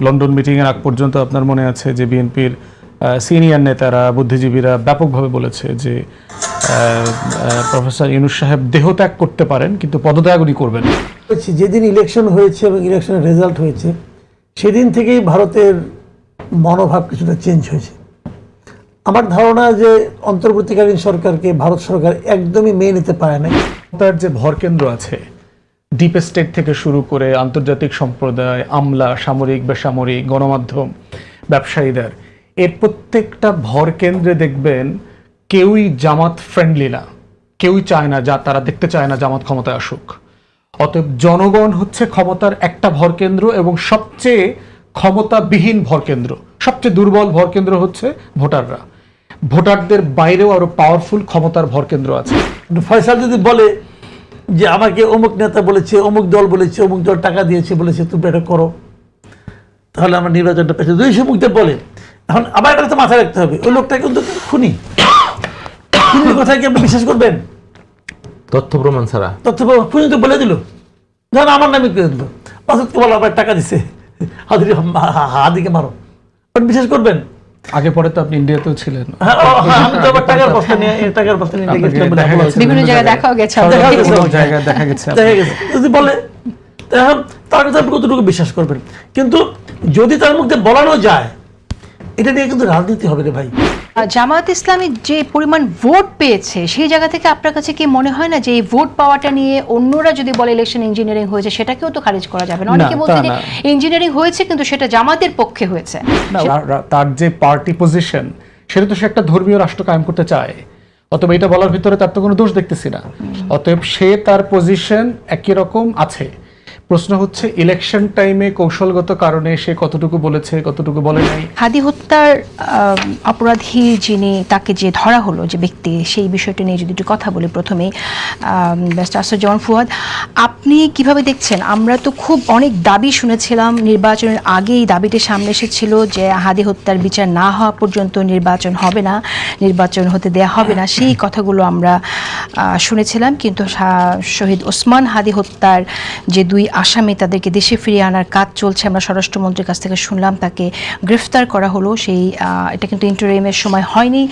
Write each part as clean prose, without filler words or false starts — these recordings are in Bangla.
লন্ডন মিটিংয়ের আগ পর্যন্ত আপনার মনে আছে যে বিএনপির সিনিয়র নেতারা বুদ্ধিজীবীরা ব্যাপকভাবে বলেছে যে প্রফেসর ইউনূস সাহেব দেহত্যাগ করতে পারেন কিন্তু পদত্যাগ উনি করবেন না। যেদিন ইলেকশন হয়েছে এবং ইলেকশনের রেজাল্ট হয়েছে সেদিন থেকেই ভারতের মনোভাব কিছুটা চেঞ্জ হয়েছে। আমার ধারণা যে অন্তর্বর্তীকালীন সরকারকে ভারত সরকার একদমই মেনে নিতে পারে না। তার যে ভরকেন্দ্র আছে ডিপ স্টেট থেকে শুরু করে আন্তর্জাতিক সম্প্রদায়, আমলা, সামরিক, বেসামরিক, গণমাধ্যম, ব্যবসায়ীদের, এর প্রত্যেকটা ভরকেন্দ্রে দেখবেন কেউই জামাত ফ্রেন্ডলি না, কেউই চায় না, যা তারা দেখতে চায় না জামাত ক্ষমতায় আসুক। অতএব জনগণ হচ্ছে ক্ষমতার একটা ভরকেন্দ্র এবং সবচেয়ে ক্ষমতাবিহীন ভরকেন্দ্র, সবচেয়ে দুর্বল ভরকেন্দ্র হচ্ছে ভোটাররা। ভোটারদের বাইরেও আরো পাওয়ারফুল ক্ষমতার ভরকেন্দ্র আছে। ফয়সাল যদি বলে যে আমাকে অমুক নেতা বলেছে, অমুক দল বলেছে, অমুক দল টাকা দিয়েছে, বলেছে তুমি এটা করো, তাহলে আমার নির্বাচনটা পেয়েছে, 200 মুখ দিয়ে বলে। এখন আবার একটা তো মাথায় রাখতে হবে, ওই লোকটা কিন্তু খুনি। খুনির কথায় কি আপনি বিশ্বাস করবেন? তথ্য প্রমাণ ছাড়া তথ্য খুনি তো বলে দিল, জানো আমার নামে করে দিল, পাঁচকে বলো আবার টাকা দিছে, হাদিকে মারো, আপনি বিশ্বাস করবেন? আগে পরে তো আপনি ইন্ডিয়াতেও ছিলেন। আমি তো আবার টাকার বস্তা নিয়ে বিভিন্ন জায়গায় দেখাও গেছে, দেখা গেছে। যদি বলে এখন তার কথা আপনি কতটুকু বিশ্বাস করবেন? কিন্তু যদি তার মুখে বলানো যায়, এটা নিয়ে কিন্তু রাজনীতি হবে রে ভাই। জামায়াত ইসলামী যে পরিমাণ ভোট পেয়েছে সেই জায়গা থেকে আপনার কাছে কি মনে হয় না যে এই ভোট পাওয়াটা নিয়ে অন্যরা যদি বলে ইলেকশন ইঞ্জিনিয়ারিং হয়েছে, সেটাকেও তো খারিজ করা যাবে না? অনেকে বলছে যে ইঞ্জিনিয়ারিং হয়েছে কিন্তু সেটা জামাতের পক্ষে হয়েছে। তার যে পার্টি পজিশন, সেটা তো সে একটা ধর্মীয় রাষ্ট্র কায়েম করতে চায়। অতএব এটা বলার ভিতরে তার তো কোনো দোষ দেখতেছি না। অতএব সে তার পজিশন একই রকম আছে। প্রশ্ন হচ্ছে ইলেকশন টাইমে কৌশলগত কারণে সে কতটুকু বলেছে, কতটুকু বলে নাই। হাদি হত্যার অপরাধী যিনি, তাকে যে ধরা হলো যে ব্যক্তি, সেই বিষয়টা নিয়ে যদি একটু কথা বলি প্রথমেই। ব্যারিস্টার আসাদুজ্জামান ফুয়াদ, আপনি কিভাবে দেখছেন? আমরা তো খুব অনেক দাবি শুনেছিলাম নির্বাচনের আগে, এই দাবিটি সামনে এসেছিল যে হাদি হত্যার বিচার না হওয়া পর্যন্ত নির্বাচন হবে না, নির্বাচন হতে দেয়া হবে না, সেই কথাগুলো আমরা শুনেছিলাম। কিন্তু শহীদ ওসমান হাদি হত্যার যে 2 আসামি, তাদেরকে দেশে ফিরিয়ে আনার কাজ চলছে। আমরা স্বরাষ্ট্রমন্ত্রীর কাছ থেকে শুনলাম তাকে গ্রেফতার করা হলো। এটা কিন্তু ইন্টারিমের সময় হয়নি,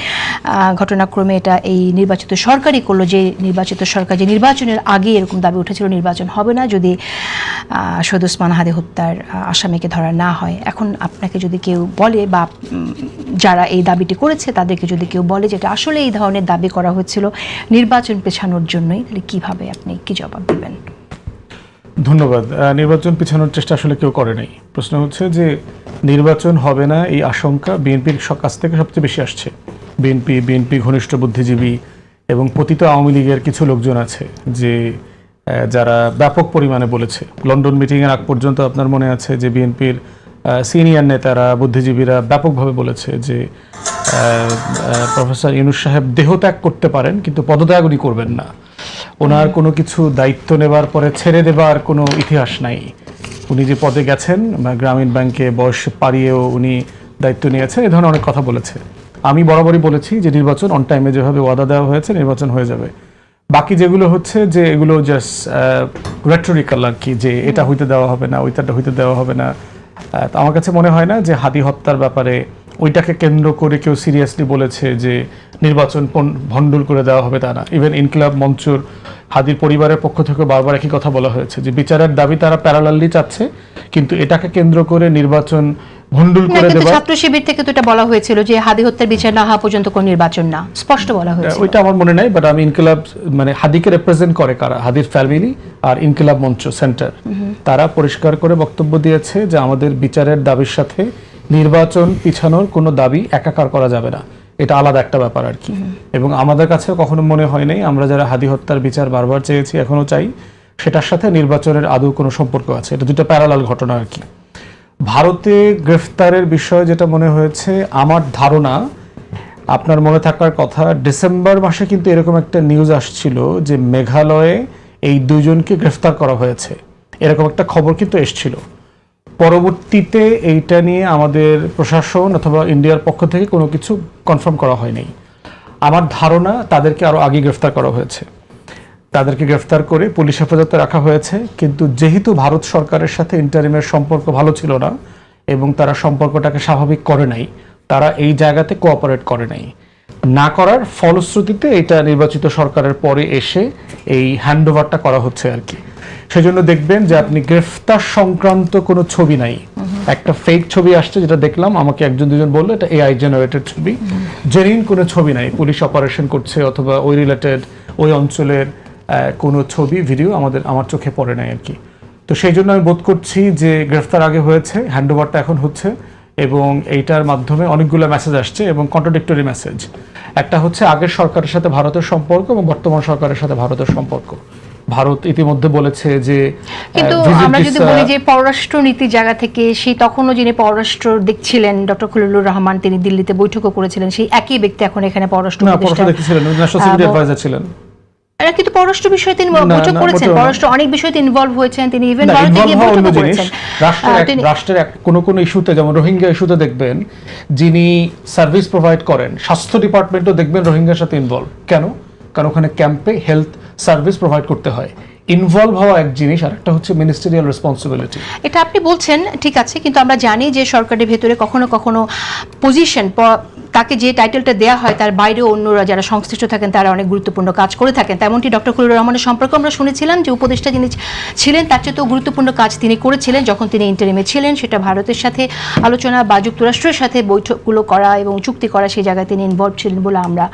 ঘটনাক্রমে এটা এই নির্বাচিত সরকারই করলো, যে নির্বাচিত সরকার যে নির্বাচনের আগে এরকম দাবি উঠেছিল নির্বাচন হবে না যদি শহীদ ওসমান হাদি হত্যার আসামিকে ধরা না হয়। এখন আপনাকে যদি কেউ বলে, বা যারা এই দাবিটি করেছে তাদেরকে যদি কেউ বলে যে এটা আসলে এই ধরনের দাবি করা হয়েছিল নির্বাচন পেছানোর জন্যই, তাহলে কিভাবে আপনি কি জবাব দেবেন? ধন্যবাদ। নির্বাচন পিছানোর চেষ্টা আসলে কেউ করে নাই। প্রশ্ন হচ্ছে যে নির্বাচন হবে না এই আশঙ্কা বিএনপির কাছ থেকে সবচেয়ে বেশি আসছে। বিএনপি ঘনিষ্ঠ বুদ্ধিজীবী এবং পতিত আওয়ামী লীগের কিছু লোকজন আছে যে যারা ব্যাপক পরিমাণে বলেছে। লন্ডন মিটিংয়ের আগ পর্যন্ত আপনার মনে আছে যে বিএনপির সিনিয়র নেতারা বুদ্ধিজীবীরা ব্যাপকভাবে বলেছে যে প্রফেসর ইউনূস সাহেব দেহত্যাগ করতে পারেন কিন্তু পদত্যাগ উনি করবেন না। ওনার কোনো কিছু দায়িত্ব নেবার পরে ছেড়ে দেবার কোনো ইতিহাস নাই। উনি যে পদে গেছেন, গ্রামীণ ব্যাংকে বয়স পাড়িয়েও উনি দায়িত্ব নিয়েছেন, এ ধরনের অনেক কথা বলেছে। আমি বরাবরই বলেছি যে নির্বাচন অন টাইমে যেভাবে ওয়াদা দেওয়া হয়েছে নির্বাচন হয়ে যাবে। বাকি যেগুলো হচ্ছে যে এগুলো জাস্ট রেটরিক্যাল আর কি, যে এটা হইতে দেওয়া হবে না, ওইটাটা হইতে দেওয়া হবে না। আমার কাছে মনে হয় না যে হাদি হত্যার ব্যাপারে ওইটাকে কেন্দ্র করে কেউ সিরিয়াসলি বলেছে যে নির্বাচন ভণ্ডুল করে দেওয়া হবে, তা না। ইভেন ইনকিলাব মঞ্চুর হাদির পরিবারের পক্ষ থেকে বারবার একই কথা বলা হয়েছে যে বিচারের দাবি তারা প্যারালালি চাচ্ছে, কিন্তু এটাকে কেন্দ্র করে নির্বাচন ভণ্ডুল করে দেওয়া। ছাত্র শিবির থেকে তো এটা বলা হয়েছিল যে হাদি হত্যার বিচার না হওয়া পর্যন্ত কোন নির্বাচন না, স্পষ্ট বলা হয়েছে। ওইটা আমার মনে নাই, বাট আমি ইনকিলাব, মানে হাদিকে রিপ্রেজেন্ট করে কারা, হাদির ফ্যামিলি আর ইনকিলাব মঞ্চ সেন্টার, তারা পরিষ্কার করে বক্তব্য দিয়েছে যে আমাদের বিচারের দাবির সাথে নির্বাচন পিছানোর কোনো দাবি একাকার করা যাবে না, এটা আলাদা একটা ব্যাপার আর কি। এবং আমাদের কাছে কখনো মনে হয় নাই, আমরা যারা হাদি হত্যার বিচার বারবার চেয়েছি, এখনো চাই, সেটার সাথে নির্বাচনের আদৌ কোনো সম্পর্ক আছে। এটা দুটো প্যারালাল ঘটনা আর কি। ভারতে গ্রেফতারের বিষয় যেটা মনে হয়েছে, আমার ধারণা আপনার মনে থাকার কথা, ডিসেম্বর মাসে কিন্তু এরকম একটা নিউজ আসছিল যে মেঘালয়ে এই 2 জনকে গ্রেফতার করা হয়েছে, এরকম একটা খবর কিন্তু এসছিল। পরবর্তীতে এইটা নিয়ে আমাদের প্রশাসন অথবা ইন্ডিয়ার পক্ষ থেকে কোনো কিছু কনফার্ম করা হয়নি। আমার ধারণা তাদেরকে আরও আগে গ্রেফতার করা হয়েছে, তাদেরকে গ্রেফতার করে পুলিশ হেফাজতে রাখা হয়েছে। কিন্তু যেহেতু ভারত সরকারের সাথে ইন্টারিমের সম্পর্ক ভালো ছিল না এবং তারা সম্পর্কটাকে স্বাভাবিক করে নাই, তারা এই জায়গাতে কোঅপারেট করে নাই। না করার ফলশ্রুতিতে এটা নির্বাচিত সরকারের পরে এসে এই হ্যান্ডওভারটা করা হচ্ছে আর কি। সেজন্য দেখবেন যে আপনি গ্রেফতার সংক্রান্ত কোনো ছবি নাই, একটা ফেক ছবি আসছে যেটা দেখলাম, আমাকে একজন দুজন বললো এটা এআই জেনারেটেড ছবি, জেনুইন কোনো ছবি নাই, পুলিশ অপারেশন করছে অথবা ওই রিলেটেড ওই অঞ্চলের কোনো ছবি ভিডিও আমার চোখে পড়ে নাই আর কি। তো সেই জন্য আমি বোধ করছি যে গ্রেফতার আগে হয়েছে, হ্যান্ডওভারটা এখন হচ্ছে, এবং এইটার মাধ্যমে অনেকগুলো মেসেজ আসছে এবং কন্ট্রাডিক্টরি মেসেজ। একটা হচ্ছে আগের সরকারের সাথে ভারতের সম্পর্ক এবং বর্তমান সরকারের সাথে ভারতের সম্পর্ক। ভারত ইতিমধ্যে বলেছে যে কিন্তু আমরা যদি বলি যে পররাষ্ট্র নীতি জায়গা থেকে সেই তখনও যিনি পররাষ্ট্র দেখছিলেন ডক্টর খলিলুর রহমান, তিনি দিল্লিতে বৈঠকও করেছিলেন, সেই একই ব্যক্তি এখন এখানে পররাষ্ট্র দেখছিলেন, ন্যাশনাল সিকিউরিটি অ্যাডভাইজার ছিলেন। কিন্তু পররাষ্ট্র বিষয়ে তিনি বৈঠক করেছেন, পররাষ্ট্র অনেক বিষয়ে ইনভলভ হয়েছেন, তিনি ইভেন ভারতে গিয়ে বৈঠক করেছেন। রাষ্ট্রের কোন ইস্যুতে, যেমন রোহিঙ্গা ইস্যুতে দেখবেন যিনি সার্ভিস প্রোভাইড করেন, স্বাস্থ্য ডিপার্টমেন্টও দেখবেন রোহিঙ্গার সাথে ইনভলভ। কেন? কারণ ওখানে ক্যাম্পে হেলথ সার্ভিস প্রোভাইড করতে হয়। ইনভলভ হওয়া এক জিনিস, আর একটা হচ্ছে মিনিস্টেরিয়াল রেসপন্সিবিলিটি। এটা আপনি বলছেন ঠিক আছে, কিন্তু আমরা জানি যে সরকারের ভেতরে কখনো কখনো পজিশন, তাকে যে টাইটেলটা দেওয়া হয় তার বাইরেও অন্যরা যারা সংশ্লিষ্ট থাকেন তারা অনেক গুরুত্বপূর্ণ কাজ করে থাকেন। তেমনটি ডক্টর খলিলুর রহমানের সম্পর্কে আমরা শুনেছিলাম যে উপদেষ্টা যিনি ছিলেন তার চেয়েও গুরুত্বপূর্ণ কাজ তিনি করেছিলেন যখন তিনি ইন্টারিমে ছিলেন, সেটা ভারতের সাথে আলোচনা বা যুক্তরাষ্ট্রের সাথে বৈঠকগুলো করা এবং চুক্তি করা, সেই জায়গায় তিনি ইনভলভ ছিলেন বলে আমরা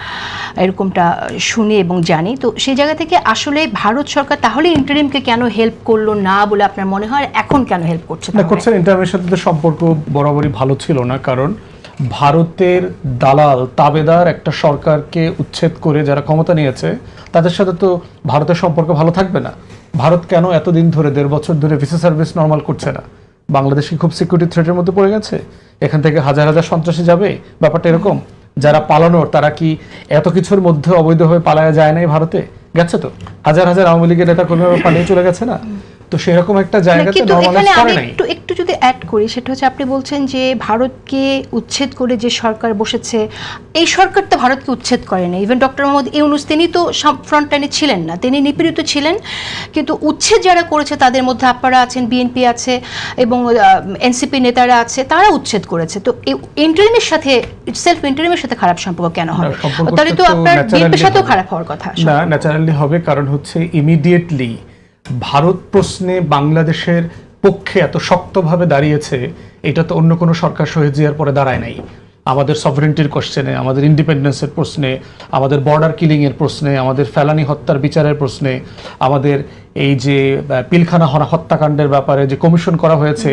এরকমটা শুনি এবং জানি। তো সেই জায়গা থেকে আসলে ভারত সরকার তাহলে ইন্টারিমকে কেন হেল্প করলো না বলে আপনার মনে হয়, এখন কেন হেল্প করছে? করছে, ইন্টারিমের সাথে সম্পর্ক বরাবরই ভালো ছিল না, কারণ ভারতের দালাল তাবেদার একটা সরকারকে উচ্ছেদ করে যারা ক্ষমতা নিয়েছে তাদের সাথে তো ভারতের সম্পর্ক ভালো থাকবে না। ভারত কেন এতদিন ধরে 1.5 বছর ধরে ভিসা সার্ভিস নর্মাল করছে না? বাংলাদেশ কি খুব সিকিউরিটি থ্রেটের মধ্যে পড়ে গেছে? এখান থেকে হাজার হাজার সন্ত্রাসী যাবে? ব্যাপারটা এরকম? যারা পালানোর তারা কি এত কিছুর মধ্যে অবৈধভাবে পালায়া যায় নাই? ভারতে গেছে তো হাজার হাজার আওয়ামী লীগের নেতা কর্মীরা পালিয়ে চলে গেছে না? তো সেরকম একটা জায়গাতে নরমালাইজ করে নাই। একটু যদি অ্যাড করি, সেটা হচ্ছে আপনি বলছেন যে ভারতকে উচ্ছেদ করে যে সরকার বসেছে, এই সরকার তো ভারতকে উচ্ছেদ করে না। ইভেন ডক্টর মোহাম্মদ ইউনূস তিনি তো ফ্রন্ট লাইনে ছিলেন না, তিনি নিপীড়িত ছিলেন, কিন্তু উচ্ছেদ যারা করেছে তাদের মধ্যে আপনারা আছেন, বিএনপি আছে এবং এনসিপি নেতারা আছে, তারা উচ্ছেদ করেছে। তো ইন্টারিমের সাথে, সেলফ ইন্টারিমের সাথে খারাপ সম্পর্ক কেন হবে? তাহলে তো আপনার বিএনপির সাথেও খারাপ হওয়ার কথা। না, ন্যাচারালি হবে, কারণ হচ্ছে ইমিডিয়েটলি ভারত প্রশ্নে বাংলাদেশের পক্ষে এত শক্তভাবে দাঁড়িয়েছে, এটা তো অন্য কোনো সরকার শহীদ জিয়ার পরে দাঁড়ায় নাই। আমাদের সভারেন্টির কোশ্চেনে, আমাদের ইন্ডিপেন্ডেন্সের প্রশ্নে, আমাদের বর্ডার কিলিংয়ের প্রশ্নে, আমাদের ফেলানি হত্যার বিচারের প্রশ্নে, আমাদের এই যে পিলখানা হত্যাকাণ্ডের ব্যাপারে যে কমিশন করা হয়েছে,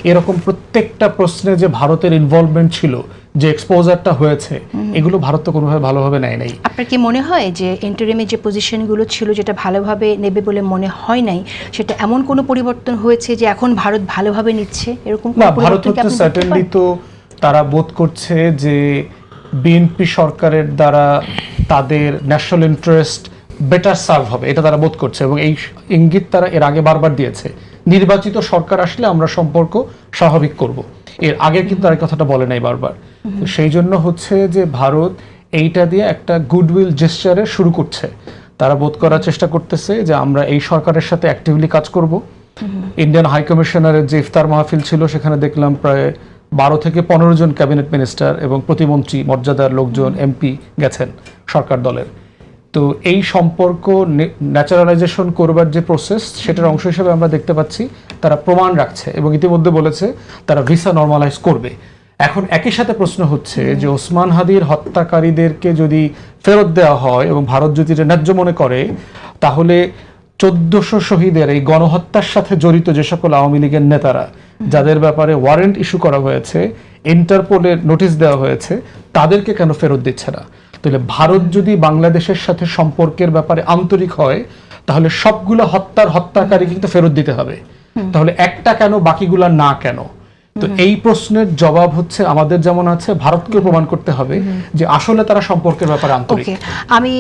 এরকম প্রত্যেকটা প্রশ্নে যে ভারতের ইনভলভমেন্ট ছিল, যে এক্সপোজারটা হয়েছে, এগুলো ভারত তো কোনোভাবে ভালোভাবে নেয় নাই। আপনার কি মনে হয় যে ইন্টারিমের যে পজিশনগুলো ছিল যেটা ভালোভাবে নেবে বলে মনে হয় নাই, সেটা এমন কোনো পরিবর্তন হয়েছে যে এখন ভারত ভালোভাবে নিচ্ছে? এরকম না, ভারত হচ্ছে সার্টেনলি তো তারা বোধ করছে যে বিএনপি সরকারের দ্বারা তাদের ন্যাশনাল ইন্টারেস্ট বেটার সার্ভ হবে, এটা তারা বোধ করছে, এবং এই ইঙ্গিত তারা এর আগে বারবার দিয়েছে। নির্বাচিত সরকার আসলে আমরা সম্পর্ক স্বাভাবিক করব, এর আগে কিন্তু আর কথাটা বলে নাই বারবার। তো সেই জন্য হচ্ছে যে ভারত এইটা দিয়ে একটা গুডউইল জেস্চারে শুরু করছে। তারা বোধ করার চেষ্টা করতেছে যে আমরা এই সরকারের সাথে অ্যাক্টিভলি কাজ করব। ইন্ডিয়ান হাই কমিশনারের যে ইফতার মাহফিল ছিল, সেখানে দেখলাম প্রায় 12 থেকে 15 জন ক্যাবিনেট মিনিস্টার এবং প্রতিমন্ত্রী মর্যাদার লোকজন, এমপি গেছেন সরকার দলের। তো এই সম্পর্ক ন্যাচারালাইজেশন করবার যে প্রসেস, সেটার অংশ হিসেবে আমরা দেখতে পাচ্ছি তারা প্রমাণ রাখছে এবং ইতিমধ্যে বলেছে তারা ভিসা নর্মালাইজ করবে। এখন একই সাথে প্রশ্ন হচ্ছে যে ওসমান হাদির হত্যাকারীদেরকে যদি ফেরত দেওয়া হয় এবং ভারত যদি এটা ন্যায্য মনে করে, তাহলে 1400 শহীদের এই গণহত্যার সাথে জড়িত যে সকল আওয়ামী লীগের নেতারা, যাদের ব্যাপারে ওয়ারেন্ট ইস্যু করা হয়েছে, ইন্টারপোলের নোটিশ দেওয়া হয়েছে, তাদেরকে কেন ফেরত দিচ্ছে না? তাহলে ভারত যদি বাংলাদেশের সাথে সম্পর্কের ব্যাপারে আন্তরিক হয়, তাহলে সবগুলো হত্যাকারী কিন্তু ফেরত দিতে হবে। তাহলে একটা কেন, বাকিগুলা না কেন? তো এই প্রশ্নের জবাব হচ্ছে আমাদের যেমন আছে, ভারতকে প্রমাণ করতে হবে যে আসলে তারা সম্পর্কের ব্যাপারে আন্তরিক। আমি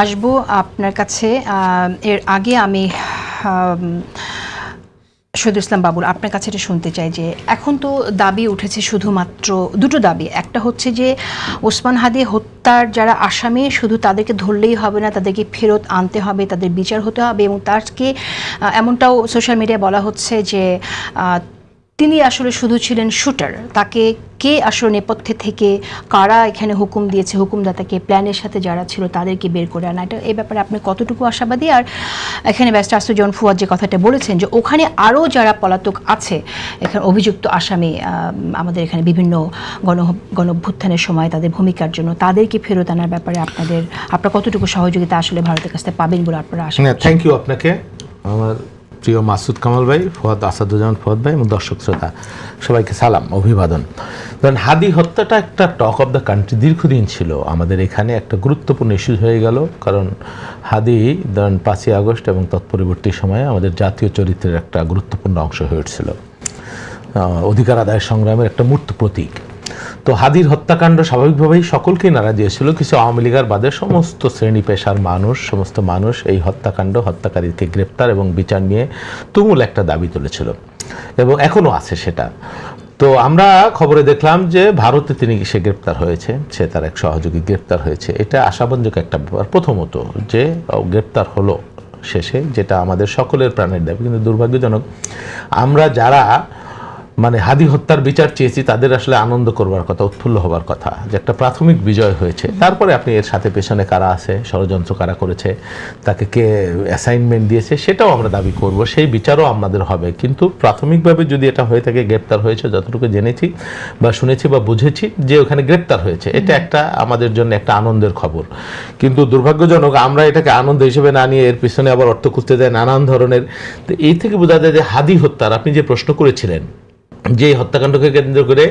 আসবো আপনার কাছে, এর আগে আমি শহীদুল ইসলাম বাবুল আপনার কাছে এটা শুনতে চাই যে এখন তো দাবি উঠেছে শুধুমাত্র দুটো দাবি। একটা হচ্ছে যে ওসমান হাদি হত্যার যারা আসামি, শুধু তাদেরকে ধরলেই হবে না, তাদেরকে ফেরত আনতে হবে, তাদের বিচার হতে হবে, এবং তারকে এমনটাও সোশ্যাল মিডিয়ায় বলা হচ্ছে যে তিনি আসলে শুধু ছিলেন শুটার, তাকে কে আসলে নেপথ্যে থেকে কারা এখানে হুকুম দিয়েছে, হুকুমদাতাকে, প্ল্যানের সাথে যারা ছিল তাদেরকে বের করে আনা, এটা এই ব্যাপারে আপনি কতটুকু আশাবাদী? আর এখানে ব্যারিস্টার আসাদুজ্জামান ফুয়াদ যে কথাটা বলেছেন যে ওখানে আরও যারা পলাতক আছে, এখানে অভিযুক্ত আসামি, আমাদের এখানে বিভিন্ন গণঅভ্যুত্থানের সময় তাদের ভূমিকার জন্য তাদেরকে ফেরত আনার ব্যাপারে আপনার কতটুকু সহযোগিতা আসলে ভারতের কাছ থেকে পাবেন বলে আপনারা আশা করছেন? থ্যাংক ইউ আপনাকে, আমার প্রিয় মাসুদ কামাল ভাই, ফুয়াদ, আসাদুজ্জামান ফুয়াদ ভাই এবং দর্শক শ্রোতা সবাইকে সালাম, অভিবাদন। ধরেন হাদি হত্যাটা একটা টক অফ দ্য কান্ট্রি দীর্ঘদিন ছিল আমাদের এখানে, একটা গুরুত্বপূর্ণ ইস্যু হয়ে গেল, কারণ হাদি ধরেন 5ই আগস্ট এবং তৎপরবর্তী সময়ে আমাদের জাতীয় চরিত্রের একটা গুরুত্বপূর্ণ অংশ হয়ে উঠছিল, অধিকার আদায়ের সংগ্রামের একটা মূর্ত প্রতীক। তো হাদির হত্যাকাণ্ড স্বাভাবিকভাবেই সকলকেই নাড়া দিয়েছিল, কিছু আওয়ামী লীগের বাদে সমস্ত শ্রেণী পেশার মানুষ, সমস্ত মানুষ এই হত্যাকাণ্ড, হত্যাকারীকে গ্রেপ্তার এবং বিচার নিয়ে তুমুল একটা দাবি তুলেছিল এবং এখনও আছে সেটা। তো আমরা খবরে দেখলাম যে ভারতে সে গ্রেপ্তার হয়েছে, সে তার এক সহযোগী গ্রেপ্তার হয়েছে, এটা আশাব্যঞ্জক একটা ব্যাপার। প্রথমত যে গ্রেপ্তার হলো শেষে, যেটা আমাদের সকলের প্রাণের দাবি, কিন্তু দুর্ভাগ্যজনক আমরা যারা মানে হাদি হত্যার বিচার চেয়েছি তাদের আসলে আনন্দ করবার কথা, উৎফুল্ল হবার কথা যে একটা প্রাথমিক বিজয় হয়েছে। তারপরে আপনি এর সাথে পেছনে কারা আছে, ষড়যন্ত্র কারা করেছে, তাকে কে অ্যাসাইনমেন্ট দিয়েছে, সেটাও আমরা দাবি করব, সেই বিচারও আমাদের হবে। কিন্তু প্রাথমিকভাবে যদি এটা হয়ে থাকে, গ্রেপ্তার হয়েছে, যতটুকু জেনেছি বা শুনেছি বা বুঝেছি যে ওখানে গ্রেপ্তার হয়েছে, এটা একটা আমাদের জন্য একটা আনন্দের খবর। কিন্তু দুর্ভাগ্যজনক আমরা এটাকে আনন্দ হিসেবে না নিয়ে এর পিছনে আবার অর্থ খুঁজতে যায় নানান ধরনের। তো এই থেকে বোঝা যায় যে হাদি হত্যার, আপনি যে প্রশ্ন করেছিলেন যে হত্যাকাণ্ডকে কেন্দ্র করে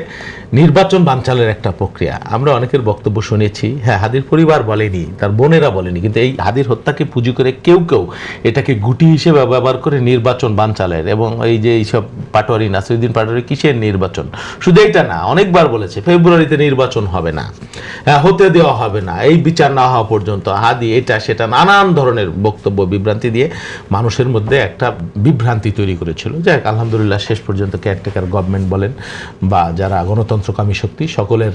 নির্বাচন বানচালের একটা প্রক্রিয়া, আমরা অনেকের বক্তব্য শুনেছি। হ্যাঁ, হাদির পরিবার বলেনি, তার বোনেরা বলেনি, কিন্তু এই হাদির হত্যাকে পুঁজি করে কেউ কেউ এটাকে গুটি হিসেবে ব্যবহার করে নির্বাচন বানচালের। এবং এই যে এইসব পাটোয়ারি, নাসিরুদ্দিন পাটোয়ারি কিসের নির্বাচন, শুধু এটা না, অনেকবার বলেছে ফেব্রুয়ারিতে নির্বাচন হবে না, হতে দেওয়া হবে না, এই বিচার না হওয়া পর্যন্ত। হাদি এটা সেটা নানান ধরনের বক্তব্য, বিভ্রান্তি দিয়ে মানুষের মধ্যে একটা বিভ্রান্তি তৈরি করেছিল। যাই হোক, আলহামদুলিল্লাহ শেষ পর্যন্ত কেয়ারটেকার গভর্নমেন্ট বলেন বা যারা গণতন্ত্রকামী শক্তি, সকলের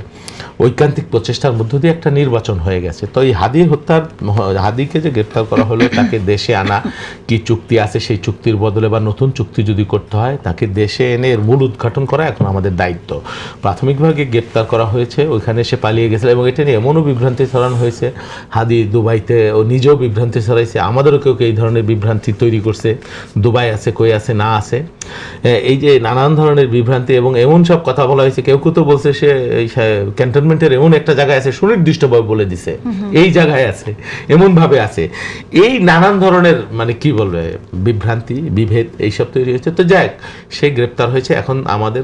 ঐকান্তিক প্রচেষ্টার মধ্য দিয়ে একটা নির্বাচন হয়ে গেছে। তো এই হাদিকে যে গ্রেপ্তার করা হলো, তাকে দেশে আনা, কি চুক্তি আছে সেই চুক্তির বদলে বা নতুন চুক্তি যদি করতে হয়, তাকে দেশে এনে এর মূল উদ্ঘাটন করা এখন আমাদের দায়িত্ব। প্রাথমিকভাবে গ্রেপ্তার করা হয়েছে, ওইখানে সে পালিয়ে গেছিল এবং এটা নিয়ে এমনও বিভ্রান্তি ছড়ানো হয়েছে, হাদি দুবাইতে ও নিজেও বিভ্রান্তি ছড়াইছে, আমাদেরও কেউ এই ধরনের বিভ্রান্তি তৈরি করছে, দুবাই আছে, কই আছে, না আছে, এই যে নানান ধরনের বিভ্রান্তি। এবং এমন সব কথা বলা হয়েছে, কেউ কেউ তো বলছে সে এই ক্যান্টনমেন্টের এমন একটা জায়গায় আছে, সুনির্দিষ্টভাবে বলে দিছে এই জায়গায় আছে, এমন ভাবে আছে, এই নানান ধরনের মানে কি বলবে বিভ্রান্তি, বিভেদ এইসব তৈরি হয়েছে। তো যাক, সে গ্রেপ্তার হয়েছে, এখন আমাদের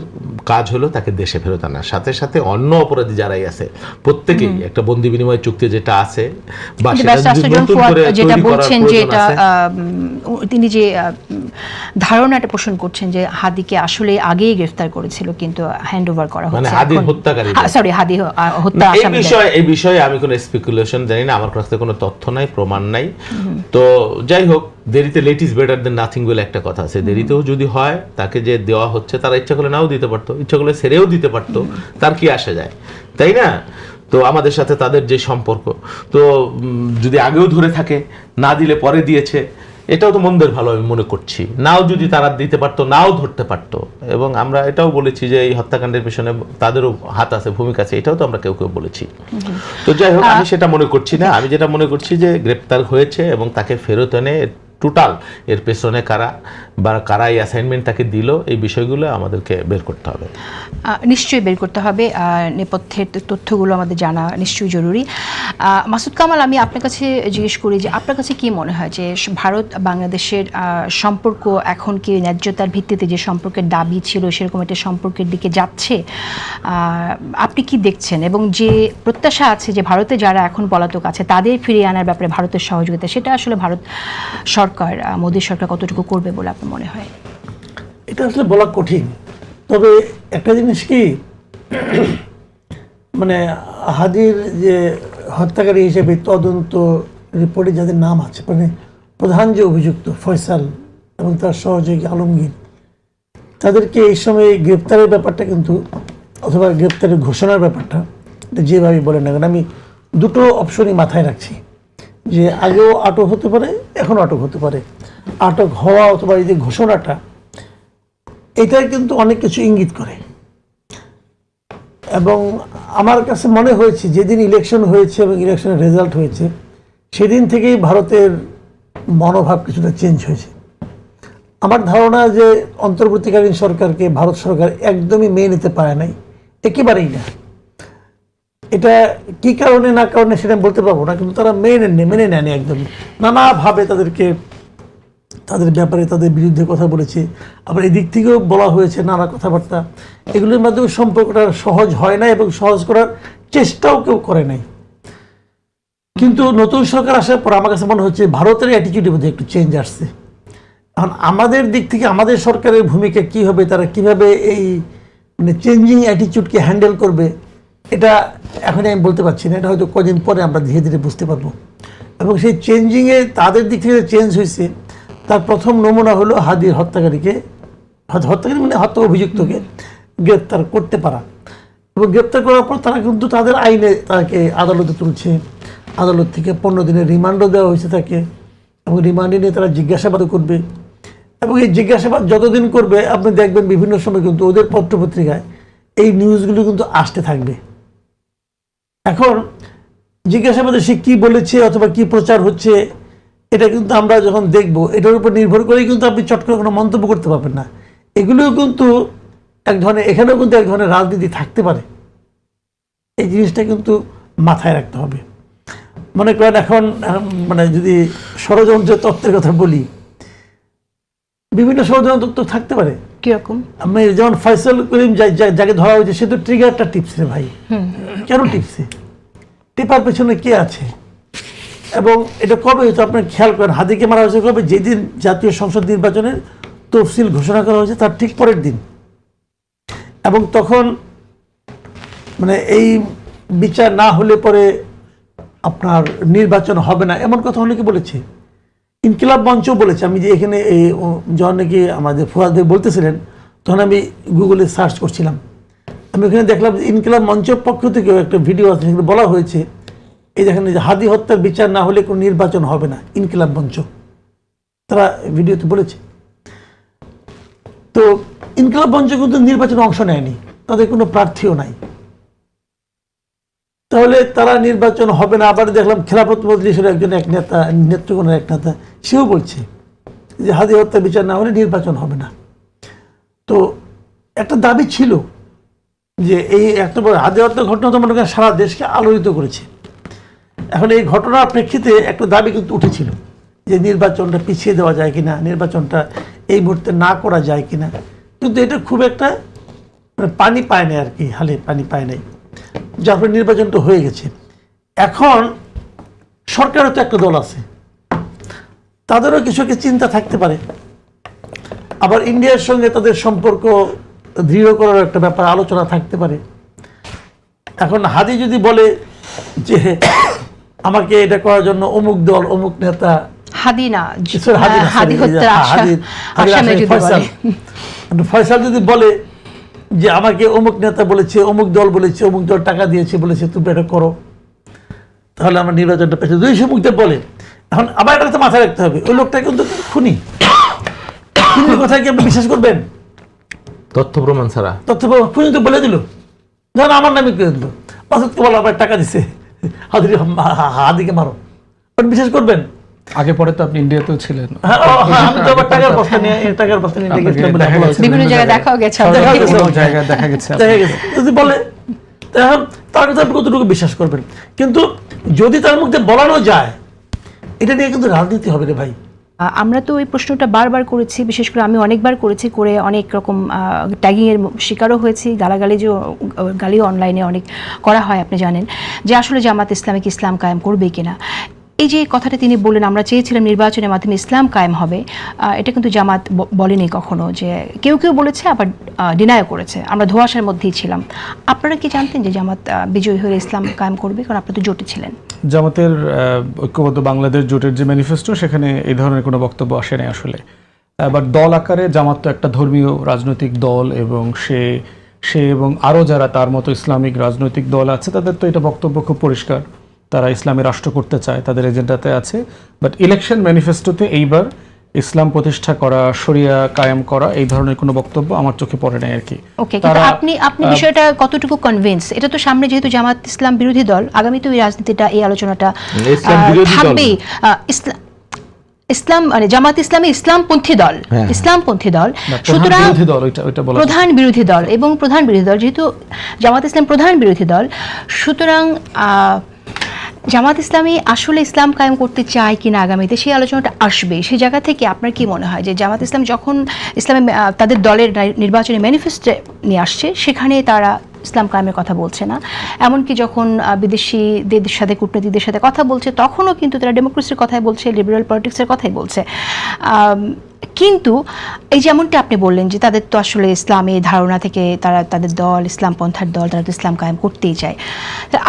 কাজ হলো তাকে দেশে ফেরত আনার। সাথে সাথে অন্য অপরাধী যারাই আছে প্রত্যেকেই একটা বন্দি বিনিময় চুক্তি যেটা আছে বা সেটা যদি নতুন করে যেটা তৈরি করার বলছেন যে প্রয়োজন এটা আছে, তিনি যে ধারণাটা পোষণ করছেন যে হাদিকে আসলে আগেই গ্রেফতার করেছিল কিন্তু হ্যান্ড ওভার করা হচ্ছে, মানে হাদির হত্যাকারী, সরি হাদি হত্যা আসামি। এই বিষয়ে আমি কোনো স্পেকুলেশন জানি না, আমার কাছে কোনো তথ্য নাই, প্রমাণ নাই। তো যাই হোক, দেরিতে late is better than nothing বলে একটা কথা আছে। দেরিতেও যদি হয়, তাকে যে দেওয়া হচ্ছে, তারা ইচ্ছা করলে নাও দিতে পারতো, ইচ্ছা করলে ছেড়েও দিতে পারতো, তার কি আসে যায়, তাই না? তো আমাদের সাথে তাদের যে সম্পর্ক, তো যদি আগেও ধরে থাকে, না দিলে পরে দিয়েছে, এটাও তো মন্দের ভালো আমি মনে করছি। নাও যদি তারা দিতে পারতো, নাও ধরতে পারতো। এবং আমরা এটাও বলেছি যে এই হত্যাকাণ্ডের পেছনে তাদেরও হাত আছে, ভূমিকা আছে, এটাও তো আমরা কেউ কেউ বলেছি। তো যাই হোক, আমি সেটা মনে করছি না। আমি যেটা মনে করছি যে গ্রেপ্তার হয়েছে এবং তাকে ফেরত এনে টোটাল এর পেছনে কারা বা কারা এই অ্যাসাইনমেন্ট তাকে দিল, এই বিষয়গুলো আমাদেরকে বের করতে হবে। নিশ্চয়ই বের করতে হবে, নেপথ্যের তথ্যগুলো আমাদের জানা নিশ্চয়ই জরুরি। মাসুদ কামাল, আমি আপনার কাছে জিজ্ঞেস করি যে আপনার কাছে কি মনে হয় যে ভারত বাংলাদেশের সম্পর্ক এখন কি ন্যায্যতার ভিত্তিতে যে সম্পর্কের দাবি ছিল সেরকম একটা সম্পর্কের দিকে যাচ্ছে? আপনি কি দেখছেন, এবং যে প্রত্যাশা আছে যে ভারতে যারা এখন পলাতক আছে তাদের ফিরিয়ে আনার ব্যাপারে ভারতের সহযোগিতা, সেটা আসলে ভারত সরকার, মোদী সরকার কতটুকু করবে বলে আপনার মনে হয়? এটা আসলে বলা কঠিন। তবে একটা জিনিস কি, মানে হাদির যে হত্যাকারী হিসেবে তদন্ত রিপোর্টে যাদের নাম আছে, মানে প্রধান যে অভিযুক্ত ফয়সাল এবং তার সহযোগী আলমগীর, তাদেরকে এই সময় গ্রেপ্তারের ব্যাপারটা কিন্তু, অথবা গ্রেপ্তারের ঘোষণার ব্যাপারটা যেভাবে বলেন না কেন, আমি দুটো অপশনই মাথায় রাখছি, যে আগেও আটক হতে পারে, এখনও আটক হতে পারে। আটক হওয়া অথবা এই যে ঘোষণাটা, এটা কিন্তু অনেক কিছু ইঙ্গিত করে। এবং আমার কাছে মনে হয়েছে যেদিন ইলেকশন হয়েছে এবং ইলেকশনের রেজাল্ট হয়েছে সেদিন থেকেই ভারতের মনোভাব কিছুটা চেঞ্জ হয়েছে। আমার ধারণা যে অন্তর্বর্তীকালীন সরকারকে ভারত সরকার একদমই মেনে নিতে পারে নাই, একেবারেই না। এটা কি কারণে না কারণে সেটা আমি বলতে পারবো না, কিন্তু তারা মেনে নেয়নি একদমই। নানাভাবে তাদেরকে, তাদের ব্যাপারে, তাদের বিরুদ্ধে কথা বলেছে। আবার এদিক থেকেও বলা হয়েছে নানা কথাবার্তা। এগুলোর মাধ্যমে সম্পর্কটা সহজ হয় না এবং সহজ করার চেষ্টাও কেউ করে নাই। কিন্তু নতুন সরকার আসার পর আমার কাছে মনে হচ্ছে ভারতের অ্যাটিটিউডের মধ্যে একটু চেঞ্জ আসছে। এখন আমাদের দিক থেকে আমাদের সরকারের ভূমিকা কি হবে, তারা কিভাবে এই মানে চেঞ্জিং অ্যাটিটিউডকে হ্যান্ডেল করবে, এটা এখন আমি বলতে পারছি না। এটা হয়তো কদিন পরে আমরা ধীরে ধীরে বুঝতে পারবো। এবং সেই চেঞ্জিংয়ে তাদের দিক থেকে চেঞ্জ হয়েছে, তার প্রথম নমুনা হলো হাদির হত্যাকারীকে, হত্যাকারী মানে হত্যা অভিযুক্তকে গ্রেপ্তার করতে পারা। এবং গ্রেপ্তার করার পর তারা কিন্তু তাদের আইনে তাকে আদালতে তুলছে। আদালত থেকে 15 দিনের রিমান্ডও দেওয়া হয়েছে তাকে, এবং রিমান্ডে নিয়ে তারা জিজ্ঞাসাবাদও করবে। এবং এই জিজ্ঞাসাবাদ যতদিন করবে আপনি দেখবেন বিভিন্ন সময় কিন্তু ওদের পত্রপত্রিকায় এই নিউজগুলো কিন্তু আসতে থাকবে। এখন জিজ্ঞাসাবাদে সে কী বলেছে অথবা কি প্রচার হচ্ছে, এটা কিন্তু আমরা যখন দেখব এটার উপর নির্ভর করেই কিন্তু আপনি চট করে কোনো মন্তব্য করতে পারবেন না। এগুলোও কিন্তু এক ধরনের, এখানেও কিন্তু এক ধরনের রাজনীতি থাকতে পারে। এই জিনিসটা কিন্তু মাথায় রাখতে হবে। মনে করেন এখন মানে যদি ষড়যন্ত্রের তত্ত্বের কথা বলি, বিভিন্ন ষড়যন্ত্র তত্ত্ব থাকতে পারে। কিরকম? আমি যেমন ফয়সাল করিম যাকে ধরা হয়েছে, সে তো ট্রিগারটা টিপছে ভাই। কেন টিপছে? টিপার পেছনে কে আছে? এবং এটা কবে হয়েছে আপনার খেয়াল করেন, হাদিকে মারা হয়েছে কবে? যেদিন জাতীয় সংসদ নির্বাচনের তফসিল ঘোষণা করা হয়েছে তার ঠিক পরের দিন। এবং তখন মানে এই বিচার না হলে পরে আপনার নির্বাচন হবে না, এমন কথা অনেকে বলেছে। ইনকিলাব মঞ্চও বলেছে। আমি যে এখানে যখন নাকি আমাদের ফুয়াদ ভাই বলতেছিলেন, তখন আমি গুগলে সার্চ করছিলাম, আমি ওখানে দেখলাম যে ইনকিলাব মঞ্চের পক্ষ থেকেও একটা ভিডিও আছে, সেখানে বলা হয়েছে এই দেখেন যে হাদি হত্যার বিচার না হলে কোনো নির্বাচন হবে না। ইনকিলাব মঞ্চ তারা ভিডিওতে বলেছে। তো ইনকিলাব মঞ্চ কিন্তু নির্বাচনে অংশ নেয়নি, তাদের কোনো প্রার্থীও নাই। তাহলে তারা নির্বাচন হবে না। আবার দেখলাম খেলাফত মজলিসের একজন এক নেতা, নেত্রকোণের এক নেতা, সেও বলছে যে হাদি হত্যা বিচার না হলে নির্বাচন হবে না। তো একটা দাবি ছিল যে এই একটা হাদি হত্যার ঘটনা তো মনে করেন সারা দেশকে আলোড়িত করেছে। এখন এই ঘটনার প্রেক্ষিতে একটা দাবি কিন্তু উঠেছিল যে নির্বাচনটা পিছিয়ে দেওয়া যায় কিনা, নির্বাচনটা এই মুহূর্তে না করা যায় কিনা। কিন্তু এটা খুব একটা মানে পানি পায় নাই আর কি, হালে পানি পায় নাই, যার ফলে নির্বাচনটা হয়ে গেছে। এখন সরকারও তো একটা দল আছে, তাদেরও কিছু একটা চিন্তা থাকতে পারে। আবার ইন্ডিয়ার সঙ্গে তাদের সম্পর্ক দৃঢ় করার একটা ব্যাপার আলোচনা থাকতে পারে। এখন হাদি যদি বলে যে আমাকে এটা করার জন্য অমুক দল, অমুক নেতা, হাদি না, হাদি হত্যার আসামি ফয়সাল যদি বলে যে আমাকে অমুক নেতা বলেছে, অমুক দল বলেছে, অমুক দল টাকা দিয়েছে, বলেছে তুমি এটা করো, তাহলে আমার নির্বাচনটা পেছে, যদি সে মুখে বলে। এখন আবার এটা তো মাথায় রাখতে হবে, ওই লোকটা কিন্তু খুনি। খুনির কথা কি আপনি বিশ্বাস করবেন? তথ্য প্রমাণ ছাড়া। তথ্য প্রমাণ খুনি তো বলে দিল, ধর আমার নামে করে দিল, পাঁচকে বলো আমার টাকা দিছে, হাদিকে মারো, আপনি বিশ্বাস করবেন? আগে পরে তো আপনি ইন্ডিয়াতেও ছিলেন। আমি তো আবার টাকার বস্তা নিয়ে বিভিন্ন জায়গায় দেখাও গেছে, দেখা গেছে। যদি বলে তখন তার কথা আপনি কতটুকু বিশ্বাস করবেন? কিন্তু যদি তার মধ্যে বলানো যায়, এটা নিয়ে কিন্তু রাজনীতি হবে রে ভাই। আমরা তো এই প্রশ্নটা বারবার করেছি, বিশেষ করে আমি অনেকবার করেছি, করে অনেক রকম ট্যাগিংয়ের শিকারও হয়েছি, গালিও অনলাইনে অনেক করা হয়, আপনি জানেন, যে আসলে জামাত ইসলামিক ইসলাম কায়েম করবে কিনা। এই যে কথাটা তিনি বললেন, আমরা চেয়েছিলাম নির্বাচনের মাধ্যমে ইসলাম কায়েম হবে, এটা কিন্তু জামাত বলেনি কখনো। যে কেউ কেউ বলেছে, আবার ডিনায়ও করেছে, আমরা ধোঁয়াশার মধ্যেই ছিলাম। আপনারা কি জানতেন যে জামাত বিজয়ী হয়ে ইসলাম কায়েম করবে? কারণ আপনারা তো জোটে ছিলেন। জামাতের ঐক্যবদ্ধ বাংলাদেশ জোটের যে ম্যানিফেস্টো, সেখানে এই ধরনের কোনো বক্তব্য আসে নাই আসলে। বাট দল আকারে জামাত তো একটা ধর্মীয় রাজনৈতিক দল, এবং সে এবং আরও যারা তার মতো ইসলামিক রাজনৈতিক দল আছে, তাদের তো এটা বক্তব্য খুব পরিষ্কার, তারা ইসলামী রাষ্ট্র করতে চায়, তাদের এজেন্ডাতে আছে। বাট ইলেকশন ম্যানিফেস্টোতে এইবার ইসলাম প্রতিষ্ঠা করা, শরিয়া কায়েম করা, এই ধরনের কোনো বক্তব্য আমার চোখে পড়ে নাই আর কি। ওকে, কিন্তু আপনি বিষয়টা কতটুকু কনভিন্স? এটা তো সামনে যেহেতু জামাত ইসলাম বিরোধী দল, আগামীতে এই রাজনীতিটা, এই আলোচনাটা ইসলাম বিরোধী দল থাকবেই। ইসলাম মানে জামাত ইসলামী ইসলামপন্থী দল, ইসলামপন্থী দল, সুতরাং বিরোধী দল, ওইটা বলা প্রধান বিরোধী দল, এবং প্রধান বিরোধী দল যেহেতু জামাত ইসলাম প্রধান বিরোধী দল, সুতরাং জামাত ইসলামী আসলে ইসলাম কায়েম করতে চায় কিনা আগামীতে সেই আলোচনাটা আসবে। সেই জায়গা থেকে আপনার কি মনে হয় যে জামাত ইসলাম যখন ইসলামে তাদের দলের নির্বাচনী ম্যানিফেস্টো নিয়ে আসছে, সেখানে তারা ইসলাম কায়েমের কথা বলছে না, এমনকি যখন বিদেশিদের সাথে, কূটনীতিকদের সাথে কথা বলছে, তখনও কিন্তু তারা ডেমোক্রেসির কথাই বলছে, লিবারেল পলিটিক্সের কথাই বলছে। কিন্তু এই যেমনটা আপনি বললেন যে তাদের তো আসলে ইসলামী ধারণা থেকে তারা, তাদের দল ইসলাম পন্থার দল, তারা তো ইসলাম কায়েম করতেই চায়।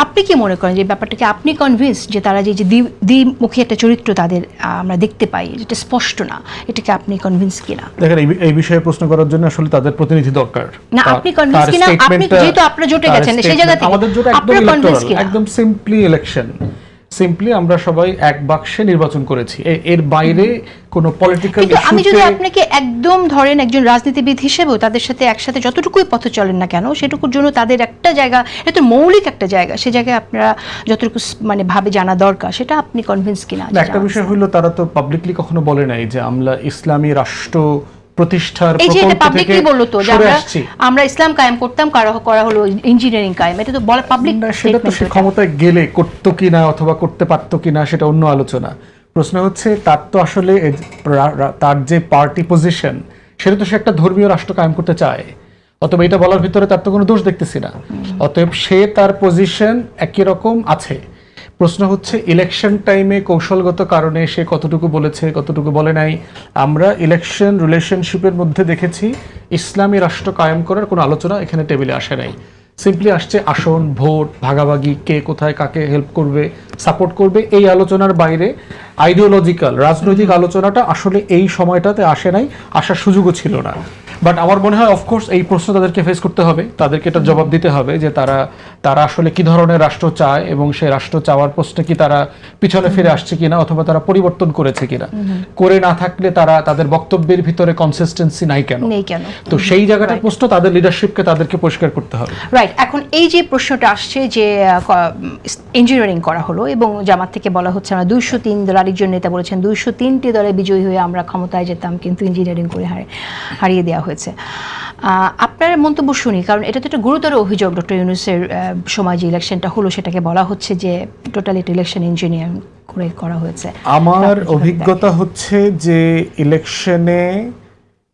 আপনি কি মনে করেন যে ব্যাপারটাকে আপনি কনভিন্স যে তারা যে দ্বিমুখী একটা চরিত্র তাদের আমরা দেখতে পাই, যেটা স্পষ্ট না, এটাকে আপনি কনভিন্স কিনা? দেখেন, এই বিষয়ে প্রশ্ন করার জন্য আসলে তাদের প্রতিনিধি দরকার। না, আপনি কনভিন্স কিনা? আপনি যেহেতু আপনারা জোটে গেছেন সেই জায়গা থেকে আমাদের জোট একদম ইলেকটোরাল, একদম সিম্পলি ইলেকশন, সিম্পলি আমরা সবাই এক বাক্সে নির্বাচন করেছি, এর বাইরে কোনো পলিটিক্যাল কিন্তু ইস্যুতে। আমি যদি আপনাকে একদম ধরেন একজন রাজনীতিবিদ হিসেবেও তাদের সাথে একসাথে যতটুকুই পথ চলেন না কেন, সেটুকুর জন্য তাদের একটা জায়গা, এটা মৌলিক একটা জায়গা, সে জায়গায় আপনারা যতটুকু মানে ভাবে জানা দরকার, সেটা আপনি কনভিন্স কিনা? একটা বিষয় হলো, তারা তো পাবলিকলি কখনো বলে নাই যে আমরা ইসলামী রাষ্ট্র প্রতিষ্ঠার প্রকল্প থেকে বললো তো সরে আসছি, আমরা ইসলাম কায়েম করতাম, করা হলো ইঞ্জিনিয়ারিং কায়েম, এটা তো বলা পাবলিক। সেটা তো সে ক্ষমতায় গেলে করতো কিনা অথবা করতে পারতো কিনা সেটা অন্য আলোচনা। প্রশ্ন হচ্ছে তার তো আসলে তার যে পার্টি পজিশন, সেটা তো সে একটা ধর্মীয় রাষ্ট্র কায়েম করতে চায়, অতএব এটা বলার ভিতরে তার তো কোনো দোষ দেখতেছি না। অতএব সে তার পজিশন একই রকম আছে। প্রশ্ন হচ্ছে ইলেকশন টাইমে কৌশলগত কারণে সে কতটুকু বলেছে, কতটুকু বলে নাই। আমরা ইলেকশন রিলেশনশিপের মধ্যে দেখেছি ইসলামী রাষ্ট্র কায়েম করার কোনো আলোচনা এখানে টেবিলে আসে নাই। সিম্পলি আসছে আসন, ভোট, ভাগাভাগি, কে কোথায় কাকে হেল্প করবে, সাপোর্ট করবে, এই আলোচনার বাইরে আইডিওলজিক্যাল রাজনৈতিক আলোচনাটা আসলে এই সময়টাতে আসে নাই, আসার সুযোগও ছিল না। বাট আমার মনে হয় অফকোর্স এই প্রশ্ন তাদেরকে ফেস করতে হবে, তাদেরকে এটা জবাব দিতে হবে যে তারা আসলে কি ধরনের রাষ্ট্র চায়, এবং সেই রাষ্ট্র চাওয়ার প্রশ্নে কি তারা পিছনে ফিরে আসছে কিনা অথবা তারা পরিবর্তন করেছে কিনা। করে না থাকলে তাদের বক্তব্যের ভিতরে কনসিস্টেন্সি নাই কেন। তো সেই জায়গাটার প্রশ্ন তাদের লিডারশিপকে তাদেরকে পরিষ্কার করতে হবে। রাইট। এখন এই যে প্রশ্নটা আসছে যে ইঞ্জিনিয়ারিং করা হলো এবং জামাত থেকে বলা হচ্ছে আমরা 203 দল, আরেকজন নেতা বলেছেন 203টি দলে বিজয়ী হয়ে আমরা ক্ষমতায় যেতাম, কিন্তু ইঞ্জিনিয়ারিং করে হারিয়ে দেওয়া হয়েছে। আপনার মন্তব্য শুনি, কারণ এটা তো একটা গুরুতর অভিযোগ। ডক্টর ইউনূসের সময় যে ইলেকশনটা হলো সেটাকে বলা হচ্ছে যে টোটালি ইলেকশন ইঞ্জিনিয়ার করে করা হয়েছে। আমার অভিজ্ঞতা হচ্ছে যে ইলেকশনে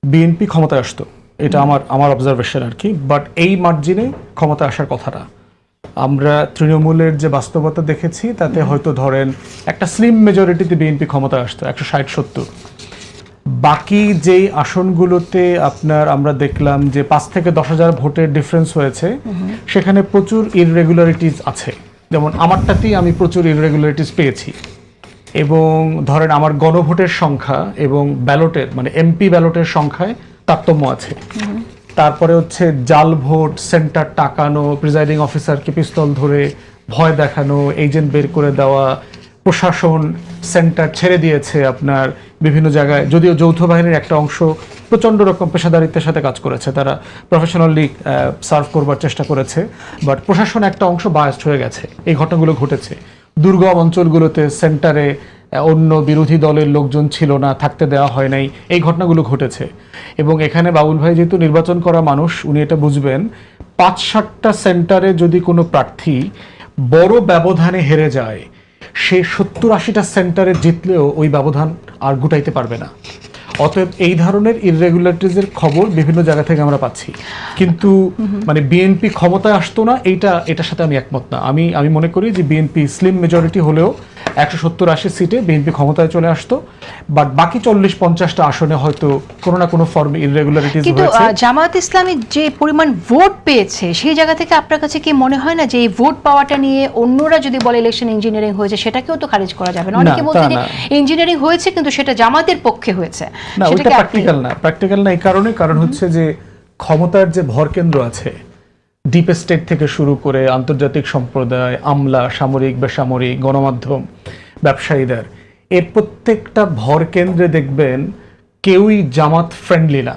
বিএনপি ক্ষমতায় আসতো, এটা আমার অবজারভেশন আর কি, বাট এই মার্জিনে ক্ষমতা আসার কথা না। আমরা তৃণমূলের যে বাস্তবতা দেখেছি তাতে হয়তো ধরেন একটা স্লিম মেজরিটিতে বিএনপি ক্ষমতায় আসতো, 160-70। বাকি যেই আসনগুলোতে আমরা দেখলাম যে 5 থেকে 10,000 ভোটের ডিফারেন্স হয়েছে, সেখানে প্রচুর ইররেগুলারিটিস আছে। যেমন আমারটাতেই আমি প্রচুর ইররেগুলারিটিস পেয়েছি, এবং ধরেন আমার গণভোটের সংখ্যা এবং ব্যালটের মানে এমপি ব্যালটের সংখ্যায় তারতম্য আছে। তারপরে হচ্ছে জাল ভোট, সেন্টার টাকানো, প্রিজাইডিং অফিসারকে পিস্তল ধরে ভয় দেখানো, এজেন্ট বের করে দেওয়া, প্রশাসন সেন্টার ছেড়ে দিয়েছে আপনার বিভিন্ন জায়গায়। যদিও যৌথ বাহিনীর একটা অংশ প্রচণ্ড রকম পেশাদারিত্বের সাথে কাজ করেছে, তারা প্রফেশনালি সার্ভ করবার চেষ্টা করেছে, বাট প্রশাসন একটা অংশ বায়াসড হয়ে গেছে। এই ঘটনাগুলো ঘটেছে। দুর্গম অঞ্চলগুলোতে সেন্টারে অন্য বিরোধী দলের লোকজন ছিল না, থাকতে দেওয়া হয় নাই, এই ঘটনাগুলো ঘটেছে। এবং এখানে বাবুল ভাই যেহেতু নির্বাচন করা মানুষ, উনি এটা বুঝবেন, 5-7টা সেন্টারে যদি কোনো প্রার্থী বড় ব্যবধানে হেরে যায়, সে 70-80টা সেন্টারে জিতলেও ওই ব্যবধান আর গুটাইতে পারবে না। অতএব এই ধরনের ইররেগুলারিটিজের খবর বিভিন্ন জায়গা থেকে আমরা পাচ্ছি, কিন্তু মানে বিএনপি ক্ষমতায় আসতো না এটার সাথে আমি একমত না। আমি মনে করি যে বিএনপি স্লিম মেজরিটি হলেও 170-80 সিটে বিএনপি ক্ষমতায় চলে আসতো, বাট বাকি 40-50টা আসনে হয়তো কোনো না কোনো ফর্মে ইররেগুলারিটিজ হয়েছে। কিন্তু জামাত ইসলামী যে পরিমাণ ভোট পেয়েছে সেই জায়গা থেকে আপনার কাছে কি মনে হয় না যে এই ভোট পাওয়াটা নিয়ে অন্যরা যদি বলে ইলেকশন ইঞ্জিনিয়ারিং হয়েছে, সেটাকেও তো খারিজ করা যাবে না? অনেকে বলছে যে ইঞ্জিনিয়ারিং হয়েছে কিন্তু সেটা জামাতের পক্ষে হয়েছে, না, ওটা প্র্যাকটিক্যাল না। এই কারণ হচ্ছে যে ক্ষমতার যে ভরকেন্দ্র আছে, ডিপ স্টেট থেকে শুরু করে আন্তর্জাতিক সম্প্রদায়, আমলা, সামরিক, বেসামরিক, গণমাধ্যম, ব্যবসায়ীদের, এর প্রত্যেকটা ভর কেন্দ্রে দেখবেন কেউই জামাত ফ্রেন্ডলি না,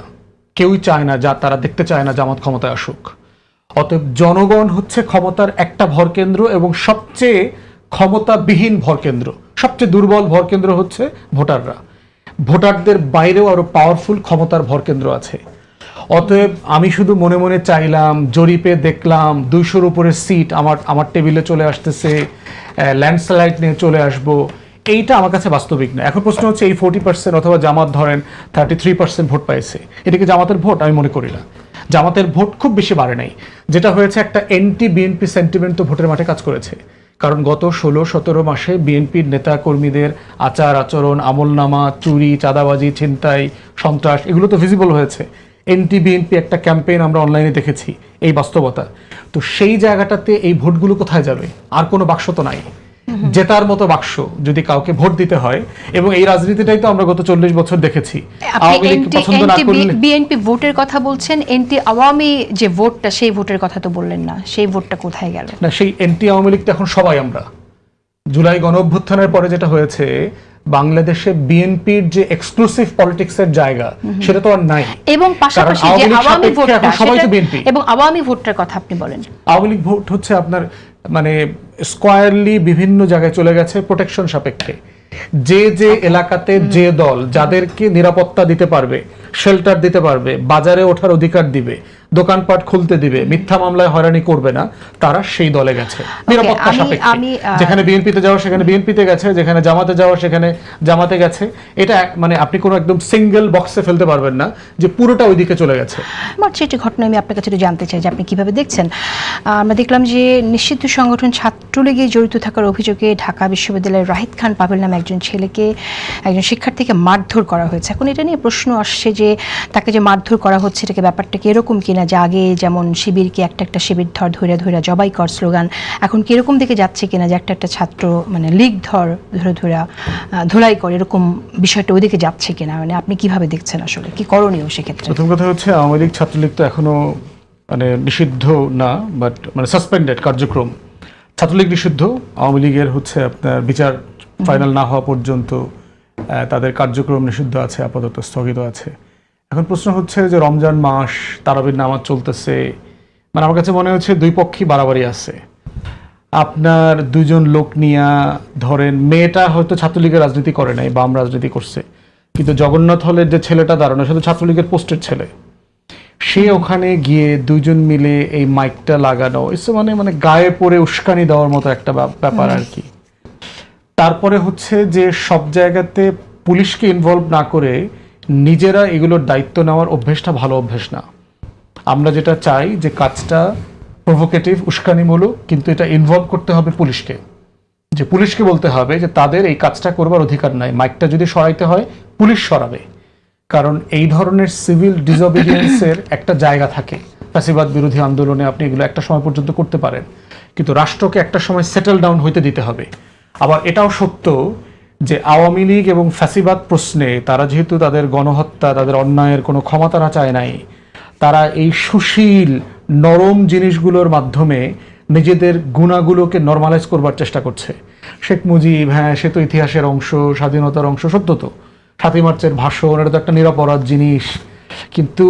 কেউই চায় না, যা তারা দেখতে চায় না জামাত ক্ষমতায় আসুক। অতএব জনগণ হচ্ছে ক্ষমতার একটা ভর কেন্দ্র এবং সবচেয়ে ক্ষমতাবিহীন ভর কেন্দ্র, সবচেয়ে দুর্বল ভর কেন্দ্র হচ্ছে ভোটাররা। ভোটারদের বাইরেও আরো পাওয়ারফুল ক্ষমতার ভর কেন্দ্র আছে। অতএব আমি শুধু মনে মনে চাইলাম, জরিপে দেখলাম 200-র উপরে সিট আমার টেবিলে চলে আসতেছে, ল্যান্ডস্লাইড নিয়ে চলে আসবো, এইটা আমার কাছে বাস্তবিক না। এখন প্রশ্ন হচ্ছে এই 40% অথবা জামাত ধরেন 33% ভোট পাইছে, এটা কি জামাতের ভোট? আমি মনে করি না। জামাতের ভোট খুব বেশি বাড়ে নাই। যেটা হয়েছে একটা এন্টি বিএনপি সেন্টিমেন্ট তো ভোটের মাঠে কাজ করেছে। কারণ গত 16-17 মাসে বিএনপির নেতা কর্মীদের আচার আচরণ, আমলনামা, চুরি, চাঁদাবাজি, ছিনতাই, সন্ত্রাস, এগুলো তো ভিজিবল হয়েছে। এন্টি বিএনপি একটা ক্যাম্পেইন আমরা অনলাইনে দেখেছি, এই বাস্তবতা। তো সেই জায়গাটাতে এই ভোটগুলো কোথায় যাবে? আর কোনো বাক্স তো নাই জেতার মতো বাক্স যদি কাউকে ভোট দিতে হয়। এবং এই রাজনীতিটাই তো আমরা গত 40 বছর দেখেছি। আওয়ামী লীগ পছন্দ না করলে বিএনপি ভোটের কথা বলছেন, এন্টি আওয়ামী যে ভোটটা, সেই ভোটের কথা তো বললেন না। সেই ভোটটা কোথায় গেল? না, সেই এন্টি আওয়ামী লীগ তো এখন সবাই আমরা। জুলাই গণঅভ্যুত্থানের পরে যেটা হয়েছে, বাংলাদেশে বিএনপির যে এক্সক্লুসিভ পলিটিক্সের জায়গা সেটা তো আর নাই। এবং পাশাপাশি যে আওয়ামী ভোটটা, সবাই তো বিএনপি। এবং আওয়ামী ভোটটার কথা আপনি বলেন। আওয়ামী লীগ ভোট হচ্ছে আপনার মানে স্কয়ারলি বিভিন্ন জায়গায় চলে গেছে প্রোটেকশন সাপেক্ষে। যে যে এলাকাতে যে দল যাদেরকে নিরাপত্তা দিতে পারবে, শেল্টার দিতে পারবে, বাজারে ওঠার অধিকার দিবে, দোকানপাট খুলতে দিবে, মিথ্যা মামলায় হয়রানি করবে না, তারা সেই দলে গেছে নিরাপত্তা সাপেক্ষে। যেখানে বিএনপিতে যাওয়া সেখানে বিএনপিতে গেছে, যেখানে জামাতে যাওয়া সেখানে জামাতে গেছে। এটা মানে আপনি কোনো একদম সিঙ্গেল বক্সে ফেলতে পারবেন না যে পুরোটা ওইদিকে চলে গেছে। আমার সেটি ঘটনা আমি আপনার কাছে একটু জানতে চাই যে আপনি কিভাবে দেখছেন। আমরা দেখলাম যে নিষিদ্ধ সংগঠন ছাত্রলীগে জড়িত থাকার অভিযোগে ঢাকা বিশ্ববিদ্যালয়ের রাহিদ খান পাভেল নামে একজন ছেলেকে, একজন শিক্ষার্থীকে মারধর করা হয়েছে। এখন এটা নিয়ে প্রশ্ন আসছে যে তাকে যে মারধর করা হচ্ছে, এটাকে ব্যাপারটা কি এরকম কিনা যে আগে যেমন শিবিরকে একটা শিবির ধরে জবাই কর স্লোগান, এখন কি এরকম দিকে যাচ্ছে কিনা যে একটা ছাত্র মানে লীগ ধরে ধুলাই করে, এরকম বিষয়টা ওইদিকে যাচ্ছে কিনা? মানে আপনি কিভাবে দেখছেন, আসলে কি করণীয় সেক্ষেত্রে? প্রথম কথা হচ্ছে আওয়ামী লীগ ছাত্রলীগ তো এখনো মানে নিষিদ্ধ না, বাট মানে সাসপেন্ডেড কার্যক্রম। ছাত্রলীগ নিষিদ্ধ, আওয়ামী লীগের হচ্ছে আপনার বিচার ফাইনাল না হওয়া পর্যন্ত তাদের কার্যক্রম নিষিদ্ধ আছে, আপাতত স্থগিত আছে। এখন প্রশ্ন হচ্ছে যে রমজান মাস, তারাবির নামাজ চলতেছে, মানে আমার কাছে মনে হচ্ছে দুই পক্ষই বাড়াবাড়ি আছে। আপনার দুজন লোক নিয়ে ধরেন, মেয়েটা হয়তো ছাত্রলীগের রাজনীতি করে নাই, বাম রাজনীতি করছে, কিন্তু জগন্নাথ হলের যে ছেলেটা দাঁড়ানো সে তো ছাত্রলীগের পোস্টের ছেলে। সে ওখানে গিয়ে দুজন মিলে এই মাইকটা লাগানো, এসে মানে গায়ে পড়ে উস্কানি দেওয়ার মতো একটা ব্যাপার আর কি। তারপরে হচ্ছে যে সব জায়গাতে পুলিশকে ইনভলভ না করে নিজেরা এগুলোর দায়িত্ব নেওয়ার অভ্যেসটা ভালো অভ্যেস না। আমরা যেটা চাই যে কাজটা প্রভোকেটিভ, উস্কানিমূলক, কিন্তু এটা ইনভলভ করতে হবে পুলিশকে। যে পুলিশকে বলতে হবে যে তাদের এই কাজটা করবার অধিকার নাই, মাইকটা যদি সরাইতে হয় পুলিশ সরাবে। কারণ এই ধরনের সিভিল ডিসঅবিডিয়েন্সের একটা জায়গা থাকে। ফ্যাসিবাদ বিরোধী আন্দোলনে আপনি এগুলো একটা সময় পর্যন্ত করতে পারেন, কিন্তু রাষ্ট্রকে একটা সময় সেটেল ডাউন হইতে দিতে হবে। আবার এটাও সত্য যে আওয়ামী লীগ এবং ফ্যাসিবাদ প্রশ্নে তারা যেহেতু তাদের গণহত্যা, তাদের অন্যায়ের কোনো ক্ষমা তারা চায় নাই, তারা এই সুশীল নরম জিনিসগুলোর মাধ্যমে নিজেদের গুণাগুলোকে নর্মালাইজ করবার চেষ্টা করছে। শেখ মুজিব, হ্যাঁ সে তো ইতিহাসের অংশ, স্বাধীনতার অংশ, সত্য তো 7ই মার্চের ভাষণ, এটা তো একটা নিরপরাধ জিনিস। কিন্তু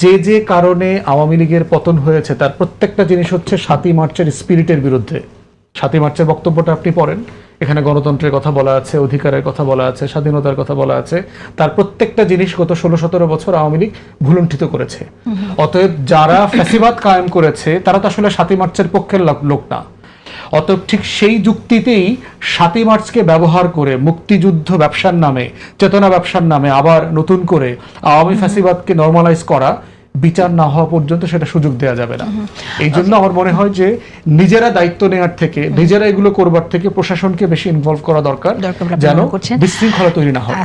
যে যে কারণে আওয়ামী লীগের পতন হয়েছে তার প্রত্যেকটা জিনিস হচ্ছে 7ই মার্চের স্পিরিটের বিরুদ্ধে। 7ই মার্চের বক্তব্যটা আপনি পড়েন, এখানে গণতন্ত্রের কথা বলা আছে, অধিকারের কথা বলা আছে, স্বাধীনতার কথা বলা আছে। তার প্রত্যেকটা জিনিস গত 16-17 বছর আওয়ামী লীগ ভুলুণ্ঠিত করেছে। অতএব যারা ফ্যাসিবাদ কায়েম করেছে তারা তো আসলে 7ই মার্চের পক্ষের লোক না। অতএব ঠিক সেই যুক্তিতেই 7ই মার্চকে ব্যবহার করে মুক্তিযুদ্ধ ব্যবসার নামে, চেতনা ব্যবসার নামে আবার নতুন করে আওয়ামী ফ্যাসিবাদকে নর্মালাইজ করা, বিচার না হওয়া পর্যন্ত সেটা সুযোগ দেওয়া যাবে না। এই জন্য আমার মনে হয় যে নিজেরা দায়িত্ব নেওয়ার থেকে, নিজেরা এগুলো করবার থেকে প্রশাসনকে বেশি ইনভলভ করা দরকার, যেন বিশৃঙ্খলা তৈরি না হয়।